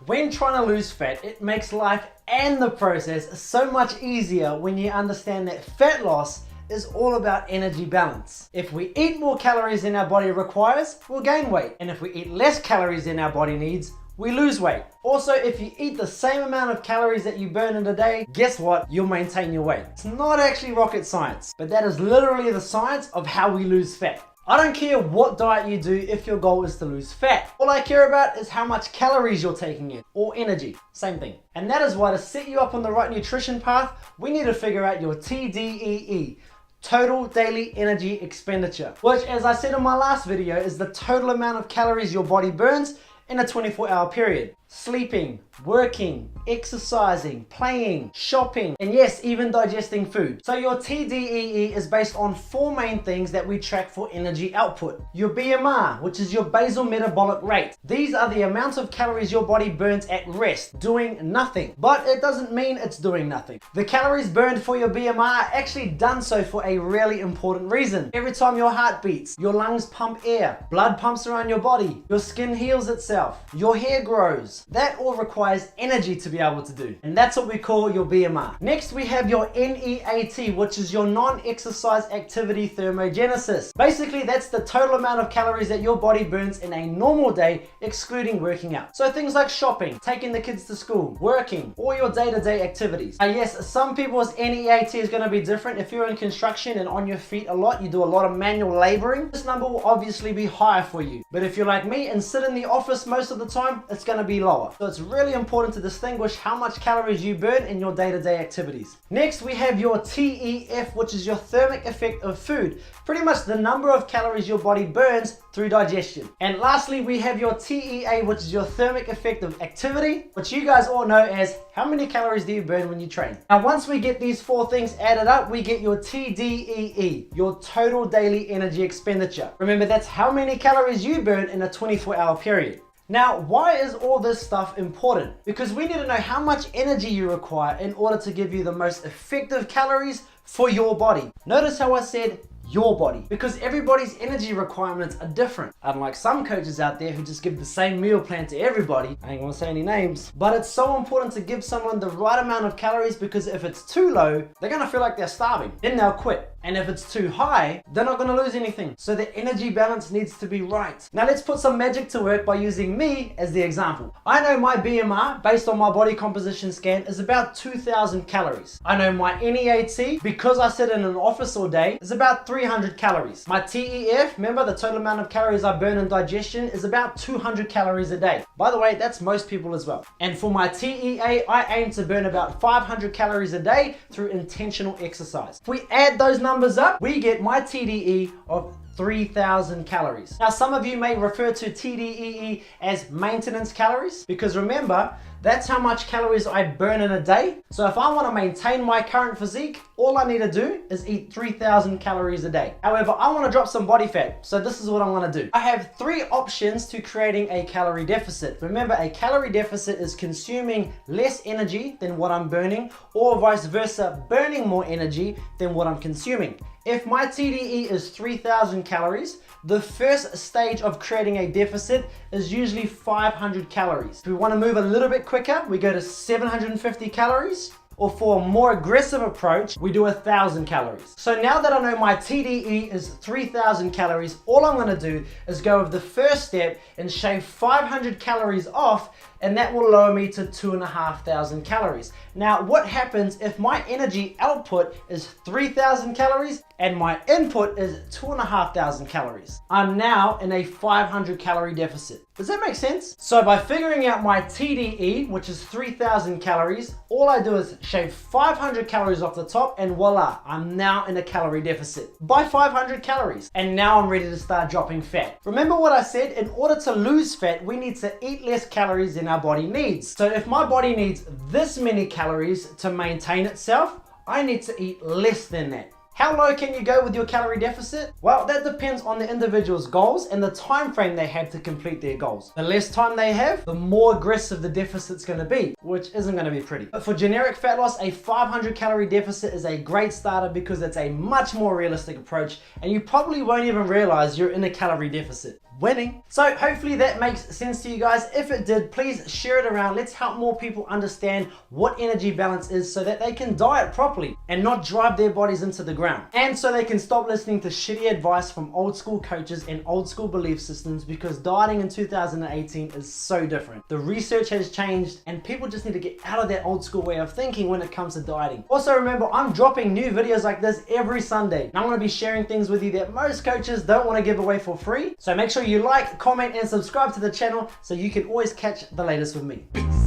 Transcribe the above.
When trying to lose fat, it makes life and the process so much easier when you understand that fat loss is all about energy balance. If we eat more calories than our body requires, we'll gain weight. And if we eat less calories than our body needs, we lose weight. Also, if you eat the same amount of calories that you burn in a day, guess what? You'll maintain your weight. It's not actually rocket science, but that is literally the science of how we lose fat. I don't care what diet you do if your goal is to lose fat. All I care about is how much calories you're taking in, or energy, same thing. And that is why to set you up on the right nutrition path, we need to figure out your TDEE, total daily energy expenditure, which, as I said in my last video, is the total amount of calories your body burns in a 24-hour period. Sleeping, working, exercising, playing, shopping, and yes, even digesting food. So your TDEE is based on 4 main things that we track for energy output. Your BMR, which is your basal metabolic rate. These are the amount of calories your body burns at rest, doing nothing. But it doesn't mean it's doing nothing. The calories burned for your BMR are actually done so for a really important reason. Every time your heart beats, your lungs pump air, blood pumps around your body, your skin heals itself, your hair grows. That all requires energy to be able to do. And that's what we call your BMR. Next, we have your NEAT, which is your non-exercise activity thermogenesis. Basically, that's the total amount of calories that your body burns in a normal day, excluding working out. So things like shopping, taking the kids to school, working, or your day-to-day activities. Yes, some people's NEAT is going to be different. If you're in construction and on your feet a lot, you do a lot of manual laboring, this number will obviously be higher for you. But if you're like me and sit in the office most of the time, it's going to be lower. So it's really important to distinguish how much calories you burn in your day-to-day activities. Next, we have your TEF, which is your thermic effect of food. Pretty much the number of calories your body burns through digestion. And lastly, we have your TEA, which is your thermic effect of activity, which you guys all know as how many calories do you burn when you train. Now, once we get these 4 things added up, we get your TDEE, your total daily energy expenditure. Remember, that's how many calories you burn in a 24-hour period. Now, why is all this stuff important? Because we need to know how much energy you require in order to give you the most effective calories for your body. Notice how I said your body, because everybody's energy requirements are different. Unlike some coaches out there who just give the same meal plan to everybody, I ain't gonna say any names, but it's so important to give someone the right amount of calories, because if it's too low, they're gonna feel like they're starving, then they'll quit. And if it's too high, they're not gonna lose anything. So the energy balance needs to be right. Now let's put some magic to work by using me as the example. I know my BMR, based on my body composition scan, is about 2,000 calories. I know my NEAT, because I sit in an office all day, is about 300 calories. My TEF, remember the total amount of calories I burn in digestion, is about 200 calories a day. By the way, that's most people as well. And for my TEA, I aim to burn about 500 calories a day through intentional exercise. If we add those numbers up, we get my TDE of 3,000 calories. Now, some of you may refer to TDEE as maintenance calories, because remember, that's how much calories I burn in a day. So if I want to maintain my current physique, all I need to do is eat 3,000 calories a day. However, I want to drop some body fat, so this is what I'm going to do. I have 3 options to creating a calorie deficit. Remember, a calorie deficit is consuming less energy than what I'm burning, or vice versa, burning more energy than what I'm consuming. If my TDE is 3,000 calories, the first stage of creating a deficit is usually 500 calories. If we want to move a little bit quicker, we go to 750 calories. Or for a more aggressive approach, we do 1,000 calories. So now that I know my TDE is 3,000 calories, all I'm gonna do is go with the first step and shave 500 calories off, and that will lower me to 2,500 calories. Now, what happens if my energy output is 3,000 calories and my input is 2,500 calories? I'm now in a 500 calorie deficit. Does that make sense? So by figuring out my TDE, which is 3,000 calories, all I do is shave 500 calories off the top, and voila, I'm now in a calorie deficit by 500 calories. And now I'm ready to start dropping fat. Remember what I said? In order to lose fat, we need to eat less calories than our body needs. So if my body needs this many calories to maintain itself, I need to eat less than that. How low can you go with your calorie deficit? Well, that depends on the individual's goals and the time frame they have to complete their goals. The less time they have, the more aggressive the deficit's going to be, which isn't going to be pretty. But for generic fat loss, a 500 calorie deficit is a great starter because it's a much more realistic approach, and you probably won't even realize you're in a calorie deficit. winning. So hopefully that makes sense to you guys. If it did, please share it around. Let's help more people understand what energy balance is so that they can diet properly and not drive their bodies into the ground. And so they can stop listening to shitty advice from old school coaches and old school belief systems, because dieting in 2018 is so different. The research has changed and people just need to get out of that old school way of thinking when it comes to dieting. Also remember, I'm dropping new videos like this every Sunday. And I'm going to be sharing things with you that most coaches don't want to give away for free. So make sure you like, comment, and subscribe to the channel so you can always catch the latest with me. Peace.